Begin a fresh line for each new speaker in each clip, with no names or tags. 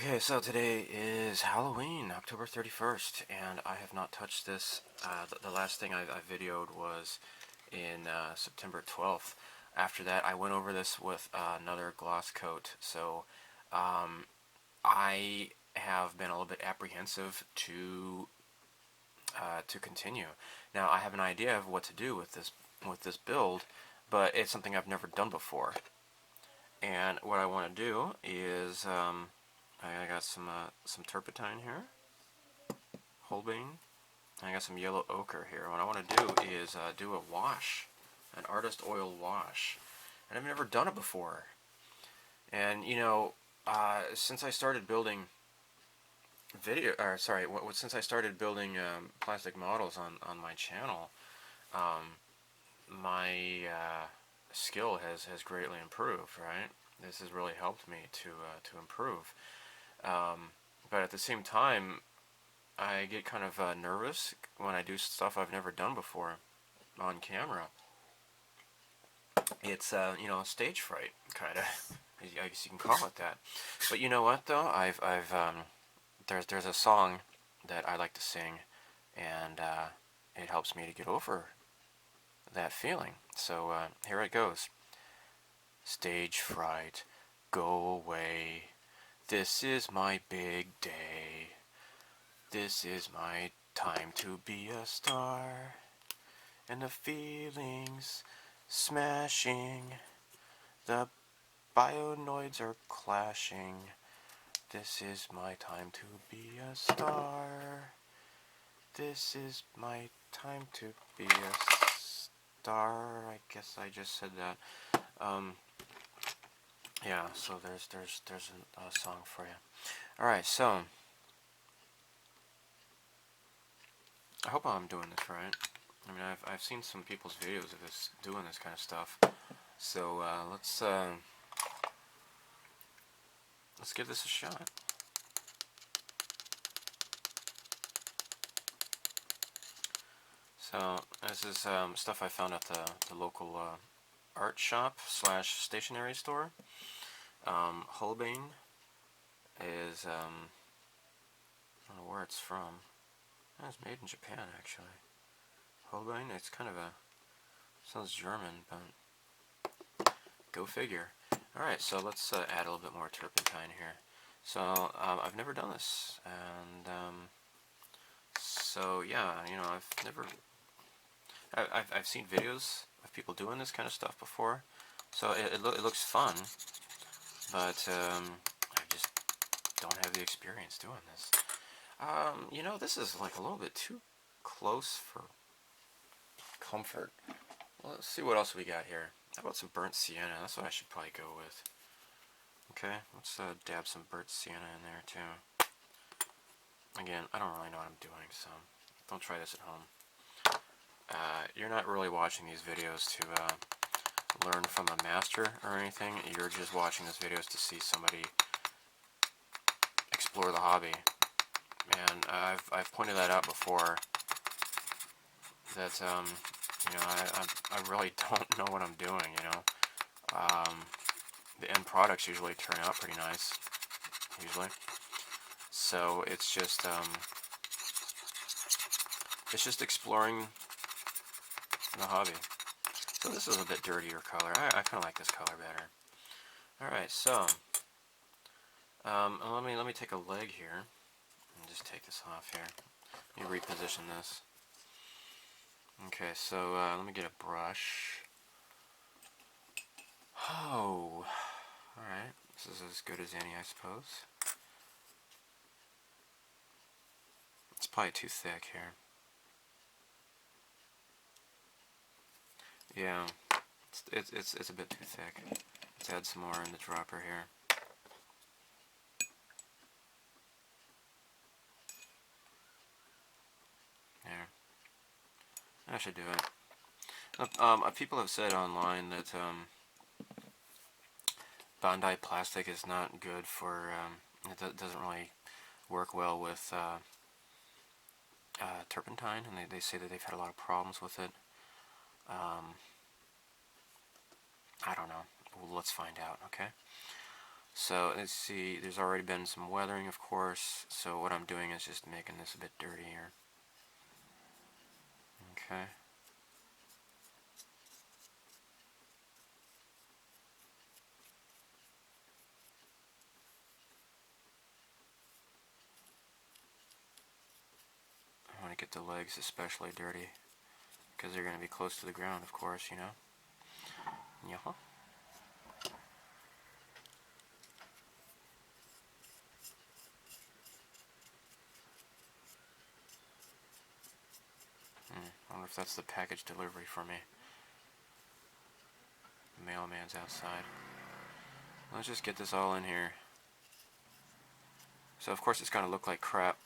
Okay, so today is Halloween, October 31st, and I have not touched this. The last thing I videoed was in September 12th. After that, I went over this with another gloss coat, so I have been a little bit apprehensive to continue. Now, I have an idea of what to do with this build, but it's something I've never done before. And what I want to do is I got some turpentine here, Holbein. I got some yellow ochre here. What I want to do is do a wash, an artist oil wash, and I've never done it before. And you know, since I started building since I started building plastic models on my channel, my skill has greatly improved. Right, this has really helped me to improve. But at the same time, I get kind of nervous when I do stuff I've never done before on camera. It's you know, stage fright, kind of. I guess you can call it that. But you know what though? There's a song that I like to sing, and it helps me to get over that feeling. So here it goes. Stage fright, go away. This is my big day. This is my time to be a star. And the feelings smashing. The bionoids are clashing. This is my time to be a star. This is my time to be a star. I guess I just said that. Yeah, so there's a song for you. Alright, so I hope I'm doing this right. I mean, I've seen some people's videos of this, doing this kind of stuff. So let's give this a shot. So this is stuff I found at the local art shop / stationery store. Holbein is I don't know where it's from. It's made in Japan, actually. Holbein, it's kind of sounds German, but go figure. Alright, so let's add a little bit more turpentine here. So, I've never done this, and so yeah, you know, I've seen videos of people doing this kind of stuff before, so it looks fun, but I just don't have the experience doing this. You know, this is like a little bit too close for comfort. Well, let's see what else we got here. How about some burnt sienna? That's what I should probably go with. Okay, let's dab some burnt sienna in there too. Again, I don't really know what I'm doing, so don't try this at home. You're not really watching these videos to learn from a master or anything. You're just watching these videos to see somebody explore the hobby. And I've pointed that out before, that you know, I really don't know what I'm doing, you know. The end products usually turn out pretty nice, usually. So it's just exploring the hobby. So this is a bit dirtier color. I kind of like this color better. Alright, so let me take a leg here and just take this off here. Let me reposition this. Okay, so let me get a brush. Oh, alright. This is as good as any, I suppose. It's probably too thick here. Yeah, it's a bit too thick. Let's add some more in the dropper here. There. That should do it. People have said online that Bandai plastic is not good for, it doesn't really work well with turpentine, and they say that they've had a lot of problems with it. I don't know. Well, let's find out, okay? So let's see, there's already been some weathering, of course, so what I'm doing is just making this a bit dirtier. Okay. I want to get the legs especially dirty, because they're going to be close to the ground, of course, you know. Yeah. I wonder if that's the package delivery for me. The mailman's outside. Let's just get this all in here. So of course it's going to look like crap,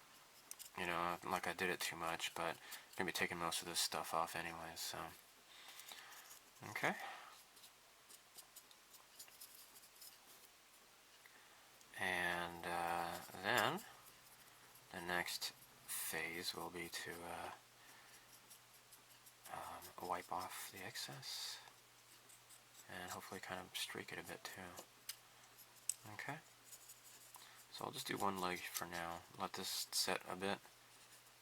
you know, like I did it too much, but I'm going to be taking most of this stuff off anyways, so. Okay. And then the next phase will be to wipe off the excess and hopefully kind of streak it a bit too. Okay. So I'll just do one leg for now. Let this set a bit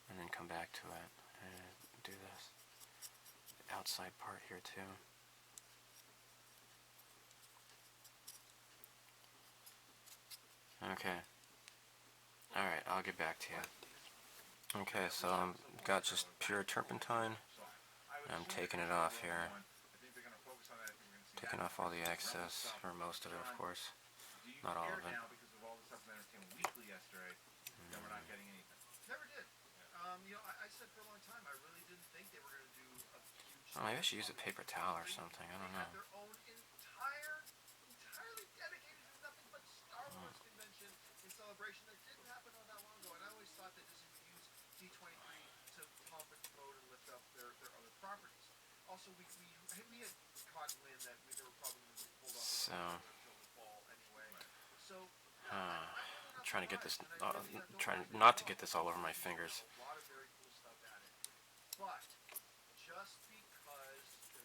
and then come back to it and do this outside part here too. Okay. Alright, I'll get back to you. Okay, so I've got just pure turpentine. I'm taking it off here. Taking off all the excess, or most of it, of course. Not all of it. Oh, maybe I should use a paper towel or something. I don't know. So, I'm trying to get this, trying not to get this all over my fingers.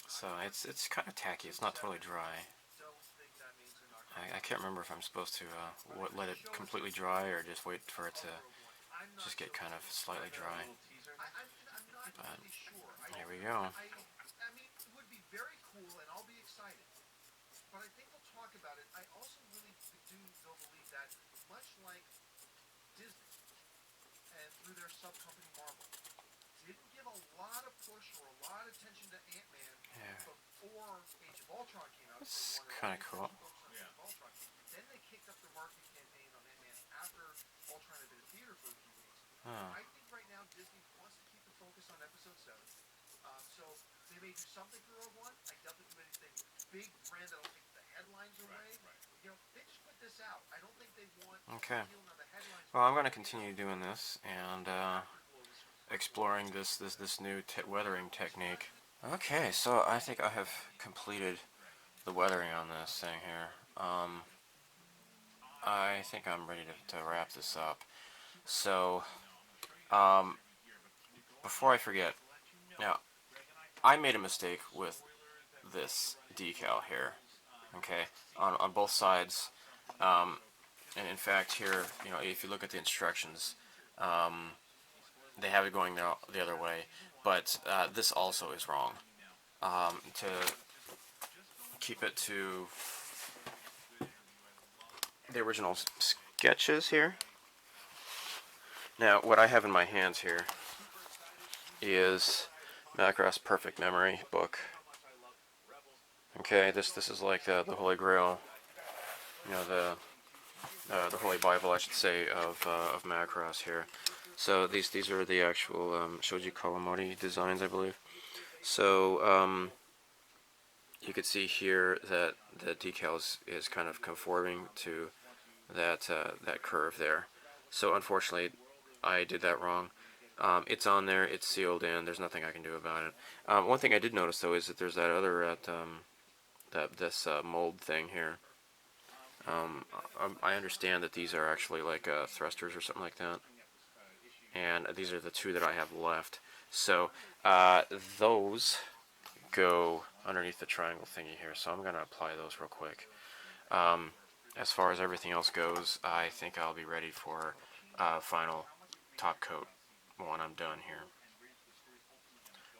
So it's kind of tacky. It's not totally dry. I can't remember if I'm supposed to let it completely dry or just wait for it to just get kind of slightly dry. But here we go. Yeah. It's kind of cool. Oh. Okay. Well, I'm going to continue doing this and exploring this new weathering technique. Okay, so I think I have completed the weathering on this thing here. I think I'm ready to wrap this up. So, before I forget, now, I made a mistake with this decal here, okay, on both sides, and in fact here, you know, if you look at the instructions, they have it going the other way, but this also is wrong. To keep it to the original sketches here. Now, what I have in my hands here is Macross Perfect Memory book. Okay, this is like the Holy Grail, you know, the Holy Bible, I should say, of Macross here. So these are the actual Shoji Kawamori designs, I believe. So you can see here that the decal is kind of conforming to that that curve there. So unfortunately, I did that wrong. It's on there, it's sealed in, there's nothing I can do about it. One thing I did notice though is that there's that other this mold thing here. I understand that these are actually like thrusters or something like that, and these are the two that I have left. So those go underneath the triangle thingy here, so I'm going to apply those real quick. as far as everything else goes, I think I'll be ready for final top coat when I'm done here.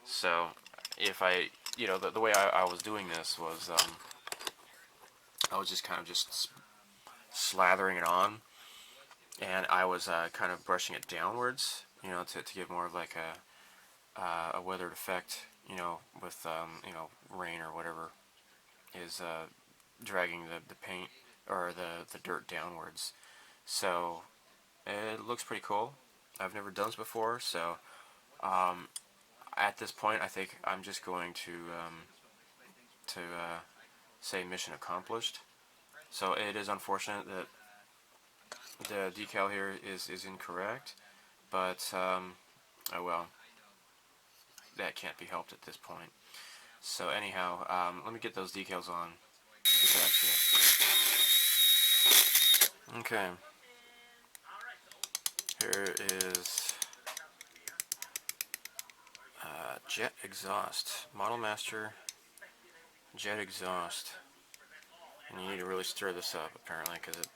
So if I, the way I was doing this was I was just kind of just slathering it on, and I was kind of brushing it downwards, to give more of like a weathered effect, with rain or whatever is dragging the paint or the dirt downwards. So it looks pretty cool. I've never done this before, so at this point I think I'm just going to say mission accomplished. So it is unfortunate that the decal here is incorrect, but oh well, that can't be helped at this point. So anyhow, let me get those decals on. Get back to you. Okay. Here is jet exhaust. Model Master jet exhaust. And you need to really stir this up, apparently, because the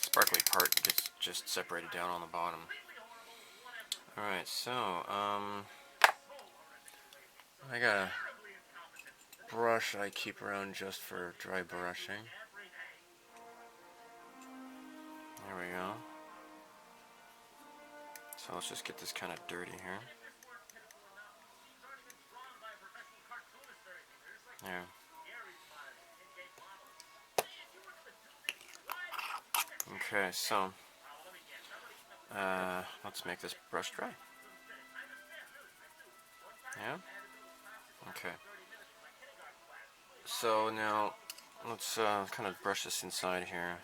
sparkly part gets just separated down on the bottom. Alright, so, I got a brush that I keep around just for dry brushing. There we go. So let's just get this kind of dirty here. There. Okay, so let's make this brush dry. Yeah? Okay. So now let's kind of brush this inside here.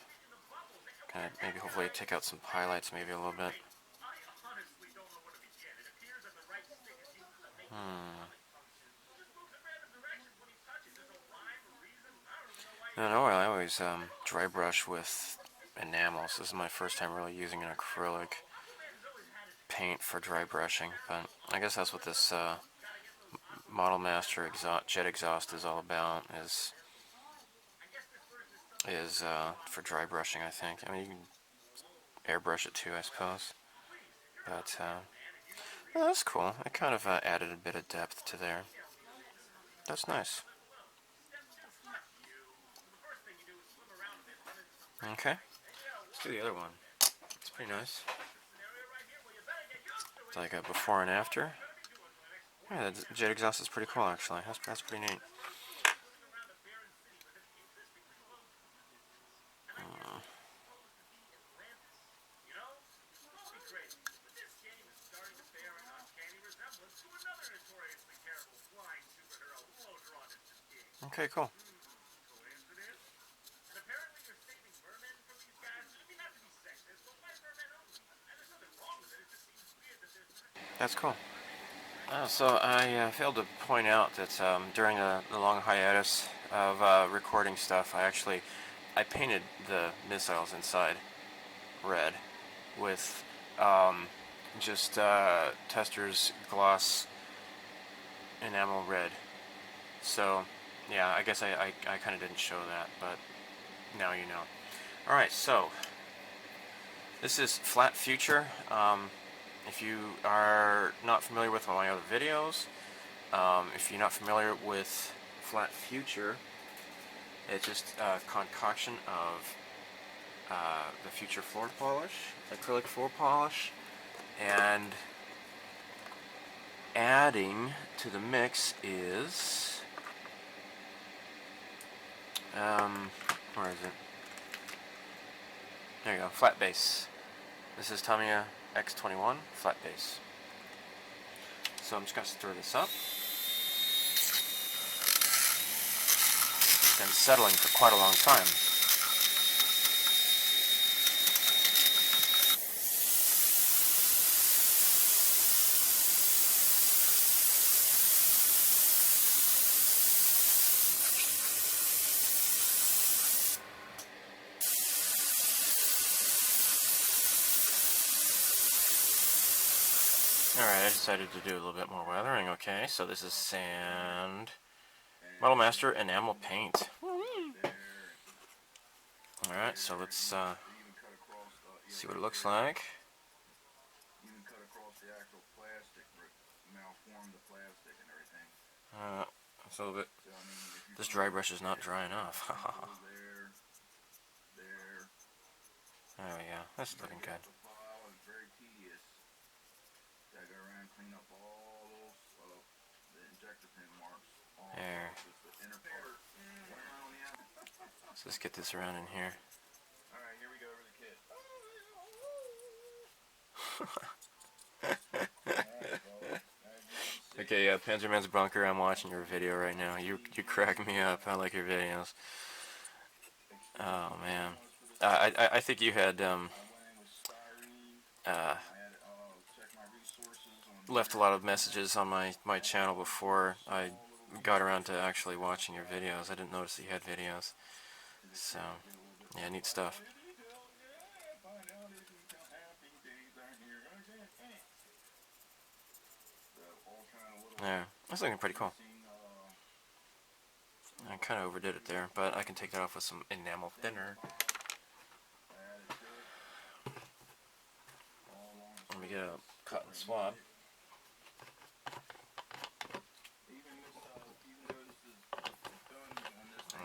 Kind of maybe hopefully take out some highlights maybe a little bit. I always dry brush with enamels. This is my first time really using an acrylic paint for dry brushing, but I guess that's what this Model Master jet exhaust is all about, is for dry brushing, I think. I mean, you can airbrush it too, I suppose, but well, that's cool. It kind of added a bit of depth to there. That's nice. Okay, let's do the other one. It's pretty nice. It's like a before and after. Yeah, the jet exhaust is pretty cool, actually. That's pretty neat. Okay, cool. That's cool. So I failed to point out that during the long hiatus of recording stuff, I painted the missiles inside red with just Tester's gloss enamel red. So yeah, I guess I kind of didn't show that, but now you know. Alright, so this is Flat Future. If you are not familiar with my other videos, if you're not familiar with Flat Future, it's just a concoction of the Future floor polish, acrylic floor polish, and adding to the mix is, where is it? There you go, flat base. This is Tamiya X21 flat base. So I'm just going to stir this up. It's been settling for quite a long time. Alright, I decided to do a little bit more weathering. Okay, so this is sand. Model Master enamel paint. Alright, so let's see what it looks like.
Even cut across the actual plastic, malform the plastic and everything.
It's a little bit. This dry brush is not dry enough. There we go. That's looking good.
It's very tedious. Gotta go around and clean up all those the injector pin marks.
There. So let's get this around in here.
Alright, here we go over the kit.
Okay, yeah, Panzerman's Bunker, I'm watching your video right now. You crack me up. I like your videos. Oh, man. I think you had left a lot of messages on my channel before I got around to actually watching your videos. I didn't notice that you had videos. So, yeah, neat stuff. Yeah, that's looking pretty cool. I kind of overdid it there, but I can take that off with some enamel thinner. Let me get a cotton swab.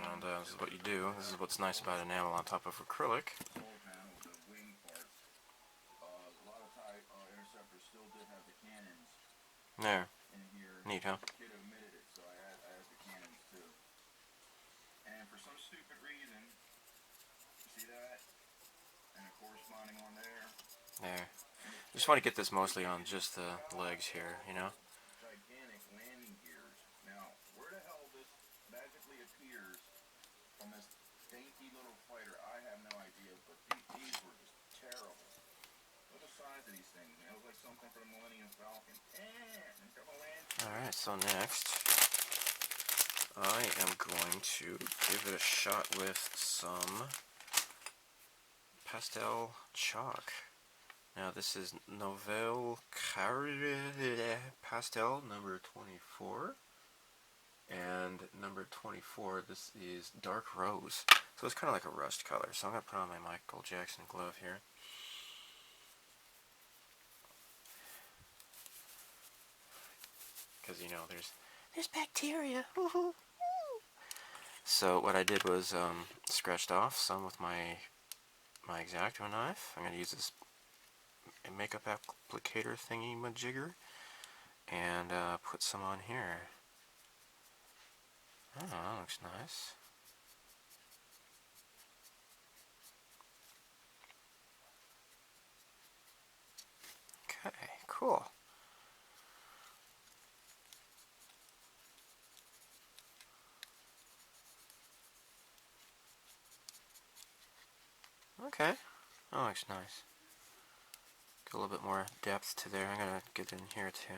And this is what you do. This is what's nice about enamel on top of acrylic. There. Neat, huh?
And for some stupid reason, see that? And a corresponding one there.
There. Just want to get this mostly on just the legs here, you know?
Gigantic landing gears. Now, where the hell this magically appears from this dainty little fighter, I have no idea, but these were just terrible. Look at the size of these things, man. It was like something for the Millennium Falcon.
Alright, so next, I am going to give it a shot with some pastel chalk. Now this is Nouvelle Pastel number 24, and number 24, this is Dark Rose. So it's kind of like a rust color, so I'm going to put on my Michael Jackson glove here. Because, you know, there's bacteria. Woohoo! So what I did was scratched off some with my X-Acto knife. I'm going to use this makeup applicator thingy majigger and put some on here. Oh, that looks nice. Okay, cool. Okay, that looks nice. Get a little bit more depth to there. I'm gonna get in here too.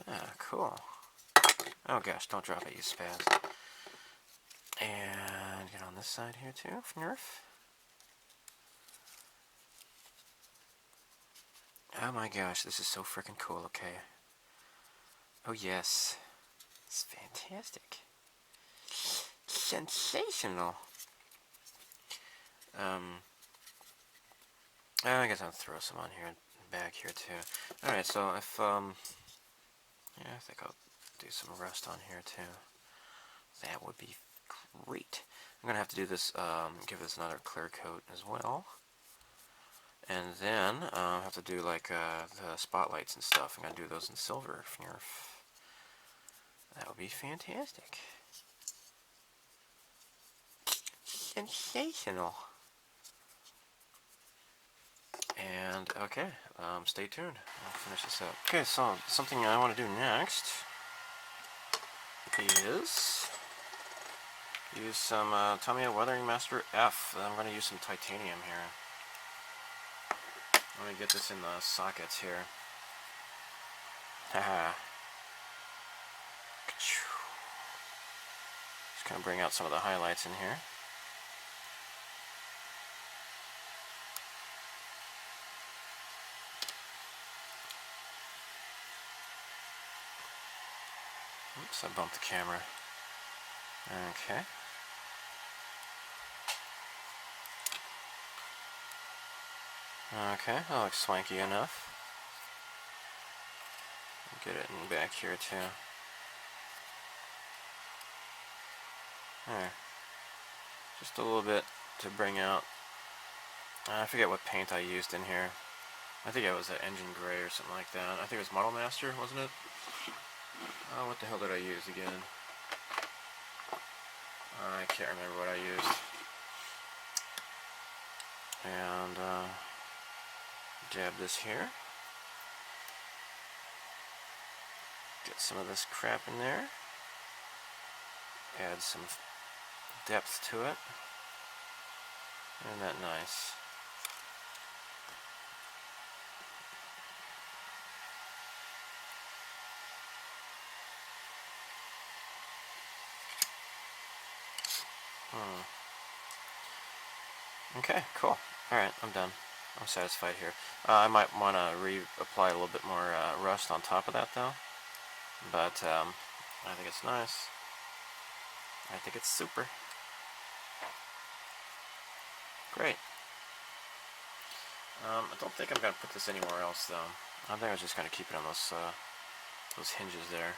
Ah, cool. Oh gosh, don't drop it, you spaz. And get on this side here too, Nerf. Oh my gosh, this is so freaking cool, okay. Oh yes. It's fantastic. Sensational. I guess I'll throw some on here, back here too. Alright, so if, yeah, I think I'll do some rust on here too. That would be great. I'm gonna have to do this, give this another clear coat as well. And then, I'll have to do like, the spotlights and stuff. I'm gonna do those in silver. That would be fantastic. Sensational. And, okay, stay tuned. I'll finish this up. Okay, so something I want to do next is use some Tamiya Weathering Master F. I'm going to use some titanium here. I'm going to get this in the sockets here. Haha. Just kind of bring out some of the highlights in here. Oops, I bumped the camera. Okay. Okay, that looks swanky enough. Get it in back here too. There. Just a little bit to bring out. I forget what paint I used in here. I think it was an engine gray or something like that. I think it was Model Master, wasn't it? Oh, what the hell did I use again? I can't remember what I used. And dab this here. Get some of this crap in there. Add some depth to it. Isn't that nice? Okay, cool. Alright, I'm done. I'm satisfied here. I might want to reapply a little bit more rust on top of that though. But I think it's nice. I think it's super. Great. I don't think I'm going to put this anywhere else though. I think I was just going to keep it on those hinges there.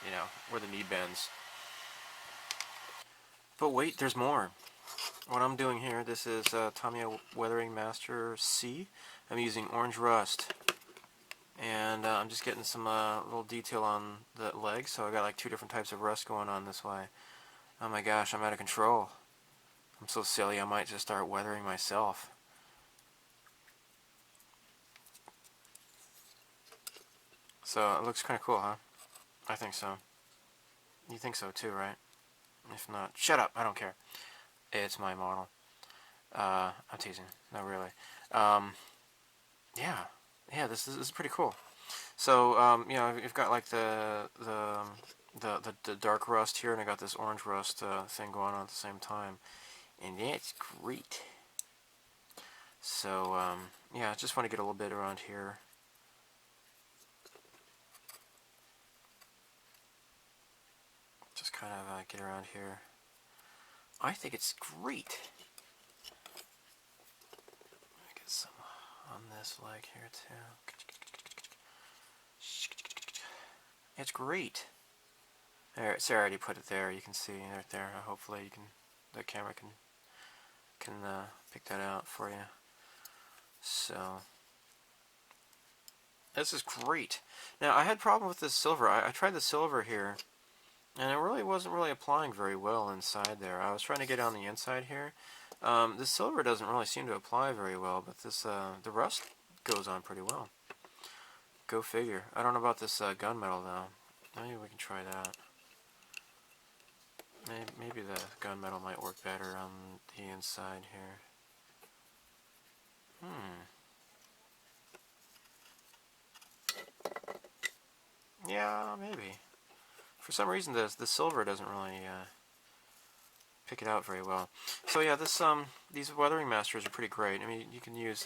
You know, where the knee bends. But wait, there's more. What I'm doing here, this is Tamiya Weathering Master C. I'm using orange rust. And I'm just getting some little detail on the legs, so I got like 2 different types of rust going on this way. Oh my gosh, I'm out of control. I'm so silly, I might just start weathering myself. So it looks kind of cool, huh? I think so. You think so too, right? If not, shut up, I don't care. It's my model. I'm teasing, not really. Yeah, this is pretty cool. So, you know, you've got like the dark rust here, and I got this orange rust thing going on at the same time, and that's great. So, yeah, I just want to get a little bit around here. Just kind of get around here. I think it's great. Get some on this leg here too. It's great. There, so I already put it there. You can see right there. Hopefully, the camera can pick that out for you. So this is great. Now I had a problem with this silver. I tried the silver here, and it really wasn't applying very well inside there. I was trying to get on the inside here. The silver doesn't really seem to apply very well, but this the rust goes on pretty well. Go figure. I don't know about this gunmetal though. Maybe we can try that. Maybe the gunmetal might work better on the inside here. Yeah, maybe. For some reason, the silver doesn't really pick it out very well. So yeah, these Weathering Masters are pretty great. I mean, you can use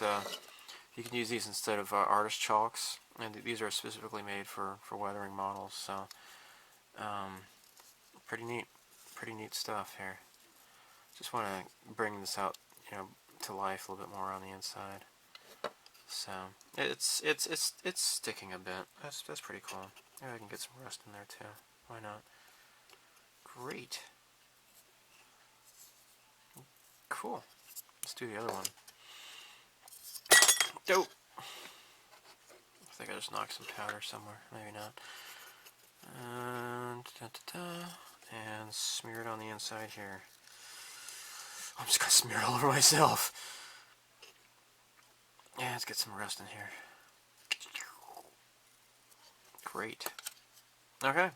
these instead of artist chalks, and these are specifically made for weathering models. So pretty neat stuff here. Just want to bring this out, you know, to life a little bit more on the inside. So it's sticking a bit. That's pretty cool. Yeah, I can get some rust in there too. Why not? Great. Cool. Let's do the other one. Dope. I think I just knocked some powder somewhere. Maybe not. And smear it on the inside here. I'm just gonna smear it all over myself. Yeah, let's get some rust in here. Great. Okay.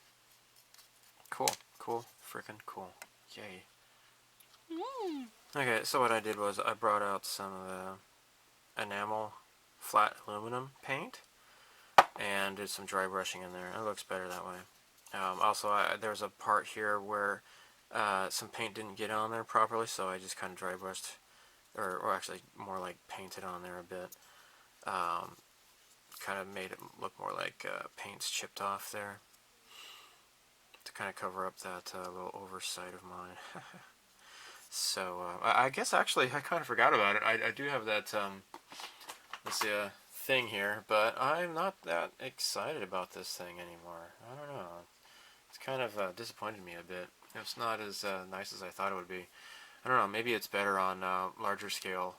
Cool. Frickin' cool. Yay. Okay, so what I did was I brought out some of the enamel flat aluminum paint and did some dry brushing in there. It looks better that way. Also, there's a part here where some paint didn't get on there properly, so I just kind of dry brushed, or actually more like painted on there a bit. kind of made it look more like paint's chipped off there to kind of cover up that little oversight of mine. So I guess actually I kind of forgot about it. I do have that this thing here, but I'm not that excited about this thing anymore. I don't know. It's kind of disappointed me a bit. It's not as nice as I thought it would be. I don't know. Maybe it's better on larger scale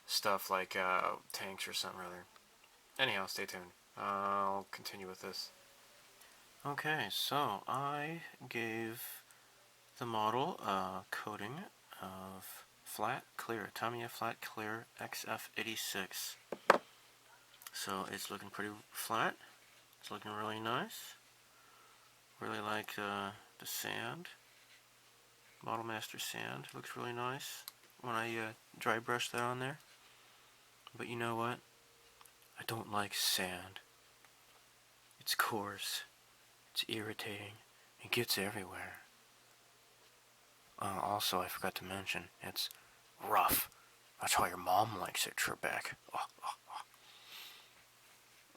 stuff like tanks or something or other. Anyhow, stay tuned. I'll continue with this. Okay, so I gave the model a coating of flat clear, Tamiya flat clear XF86. So it's looking pretty flat. It's looking really nice. Really like the sand. Model Master sand looks really nice when I dry brush that on there. But you know what? I don't like sand. It's coarse. It's irritating. It gets everywhere. Also, I forgot to mention, it's rough. That's how your mom likes it, Trebek.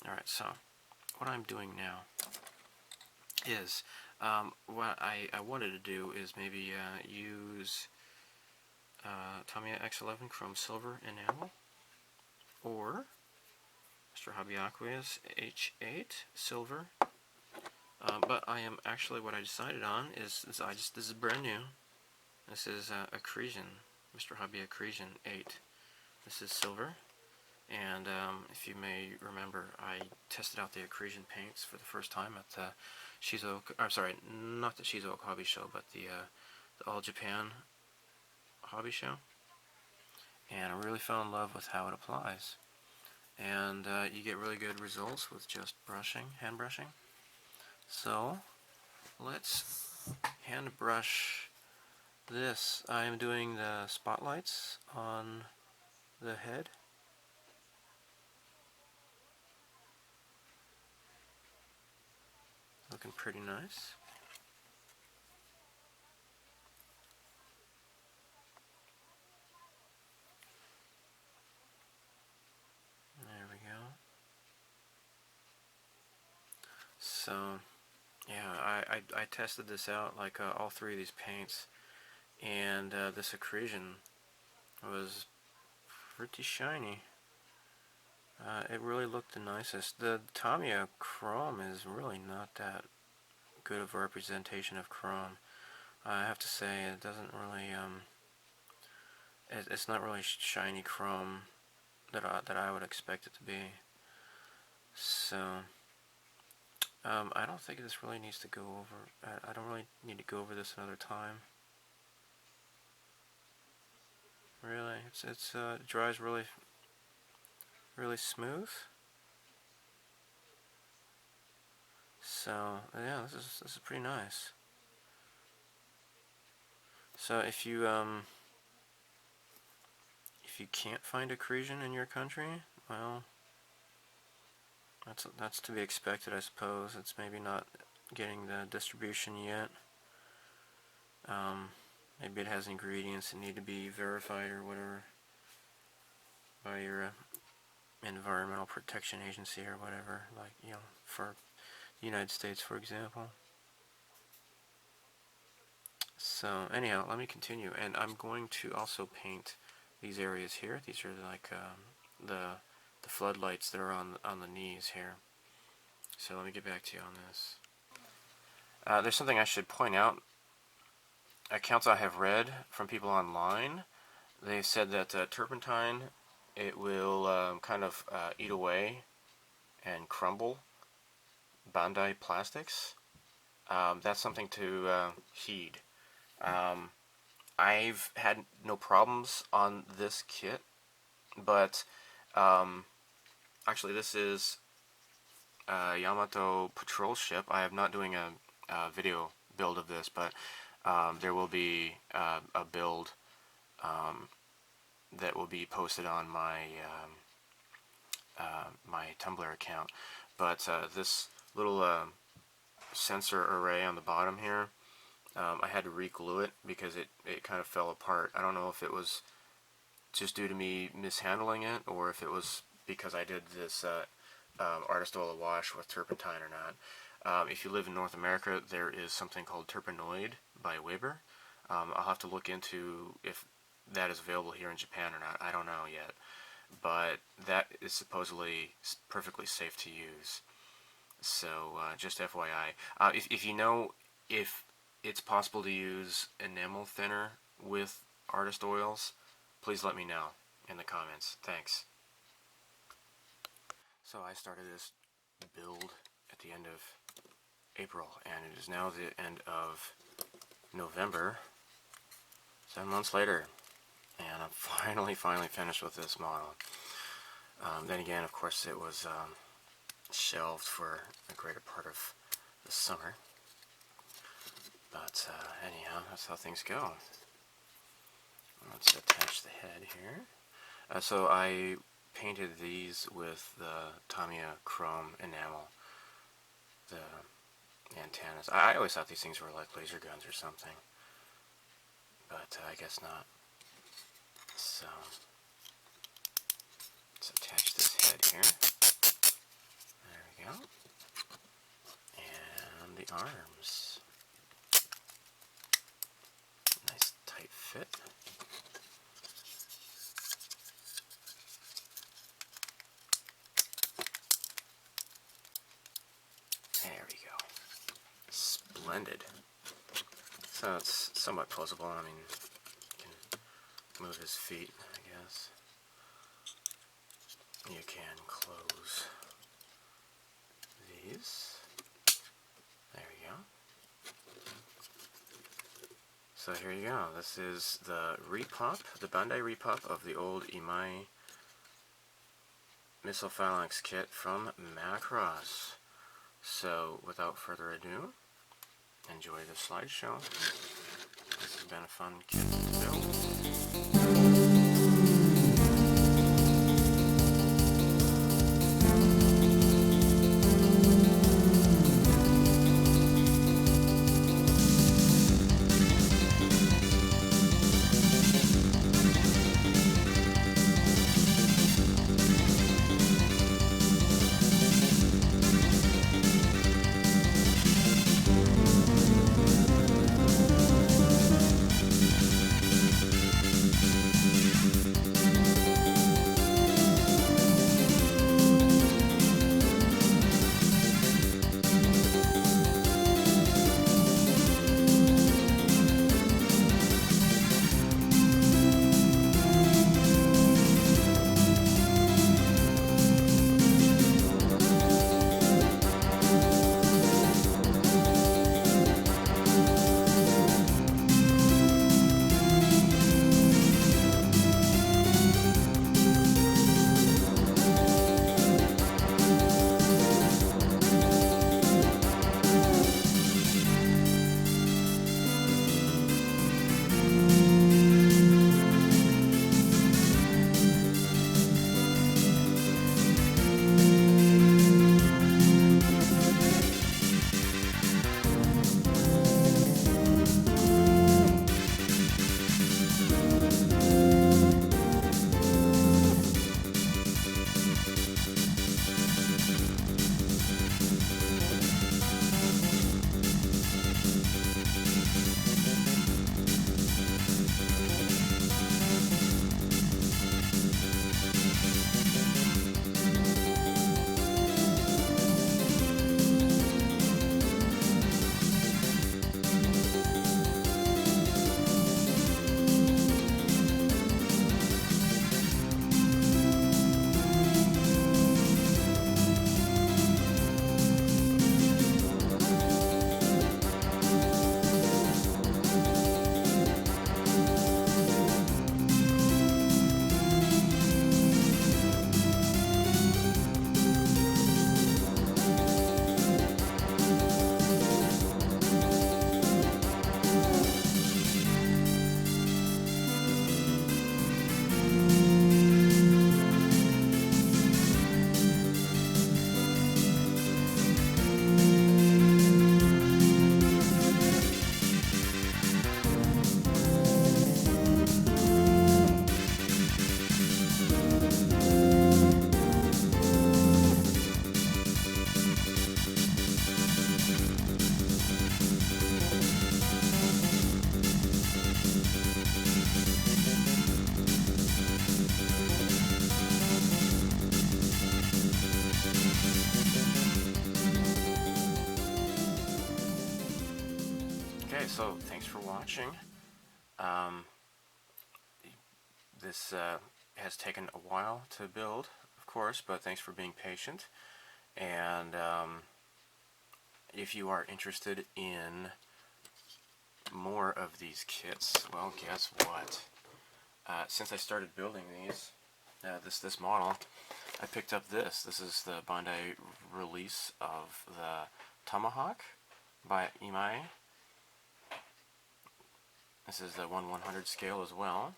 Alright, so what I'm doing now is, what I wanted to do is maybe use Tamiya X11 Chrome Silver Enamel, or Mr. Hobby Aqua's H8 Silver. But I am actually, what I decided on is this is brand new. This is Accretion, Mr. Hobby Accretion 8. This is silver, and if you may remember, I tested out the Accretion paints for the first time at the Shizuoka, I'm sorry, not the Shizuoka Hobby Show, but the All Japan Hobby Show, and I really fell in love with how it applies. And you get really good results with just brushing, hand brushing. So let's hand brush this. I am doing the spotlights on the head. Looking pretty nice. There we go. So, yeah, I tested this out, like all three of these paints, and this Accretion was pretty shiny. It really looked the nicest. The Tamiya Chrome is really not that good of a representation of Chrome. I have to say, it doesn't really, it's not really shiny Chrome that I would expect it to be. So, I don't think this really needs to go over, I don't really need to go over this another time. Really, it dries really smooth. So yeah, this is pretty nice. So if you can't find Accretion in your country, well, that's to be expected, I suppose. It's maybe not getting the distribution yet. Maybe it has ingredients that need to be verified or whatever by your Environmental Protection Agency or whatever, like, you know, for the United States, for example. So anyhow, let me continue, and I'm going to also paint these areas here. These are like the floodlights that are on the knees here. So let me get back to you on this. There's something I should point out. Accounts I have read from people online, they said that turpentine, it will kind of eat away and crumble Bandai plastics. That's something to heed. I've had no problems on this kit, but actually this is a Yamato patrol ship. I am not doing a video build of this, but there will be a build that will be posted on my my Tumblr account. But this little sensor array on the bottom here, I had to re-glue it because it kind of fell apart. I don't know if it was just due to me mishandling it, or if it was because I did this artist oil wash with turpentine or not. If you live in North America, there is something called Turpenoid by Weber. I'll have to look into if that is available here in Japan or not. I don't know yet. But that is supposedly perfectly safe to use. So, just FYI. If you know if it's possible to use enamel thinner with artist oils, please let me know in the comments. Thanks. So I started this build at the end of April, and it is now the end of November, 7 months later, and I'm finally finished with this model. Then again, of course, it was shelved for a greater part of the summer, but anyhow, that's how things go. Let's attach the head here. So I painted these with the Tamiya chrome enamel, the antennas. I always thought these things were like laser guns or something, but I guess not. So let's attach this head here. There we go. And the arms. Nice tight fit. There we go. Splendid. So it's somewhat posable. I mean, you can move his feet, I guess. You can close these. There you go. So here you go. This is the repop, the Bandai repop of the old IMAI Missile Phalanx kit from Macross. So, without further ado, enjoy the slideshow. This has been a fun kit to build. Okay, so thanks for watching. This has taken a while to build, of course, but thanks for being patient. And if you are interested in more of these kits, well, guess what? Since I started building these, this model, I picked up this. This is the Bandai release of the Tomahawk by IMAI. This is the 1/100 scale as well.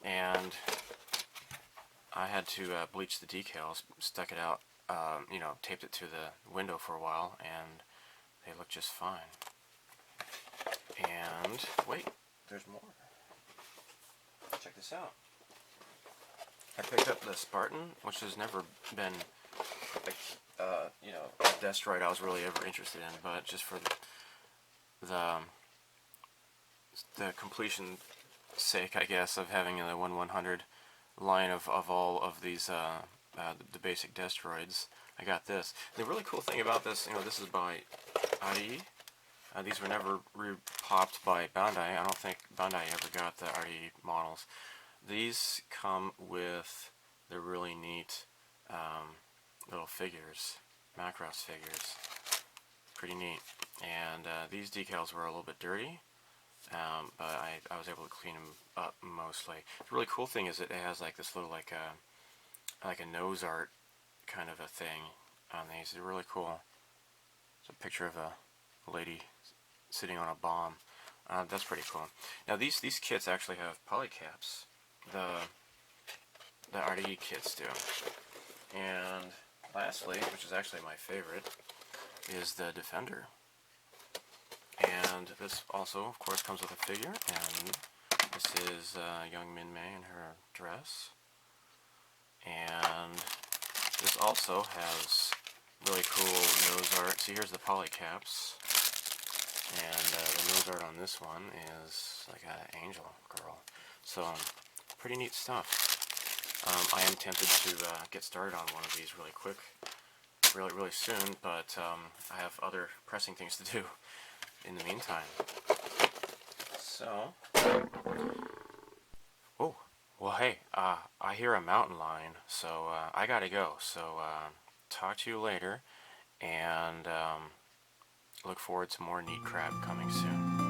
And I had to bleach the decals, stuck it out, you know, taped it to the window for a while, and they look just fine. And wait, there's more. Check this out. I picked up the Spartan, which has never been, like, you know, a Destroid I was really ever interested in, but just for the completion sake, I guess, of having the 1/100 line of all of these the basic Destroids, I got this. The really cool thing about this, you know, this is by RE. These were never re-popped by Bandai. I don't think Bandai ever got the RE models. These come with the really neat little figures, Macross figures. Pretty neat. And these decals were a little bit dirty, but I was able to clean them up mostly. The really cool thing is it has like this little like a nose art kind of a thing on these. They're really cool. It's a picture of a lady sitting on a bomb. That's pretty cool. Now these kits actually have polycaps. The RDE kits do. And lastly, which is actually my favorite, is the Defender. And this also, of course, comes with a figure, and this is young Min Mei in her dress. And this also has really cool nose art. See, here's the polycaps. And the nose art on this one is like an angel girl. So, pretty neat stuff. I am tempted to get started on one of these really quick, really soon, but I have other pressing things to do in the meantime. So, oh, well, hey, I hear a mountain lion, so I gotta go. So, talk to you later, and look forward to more neat crap coming soon.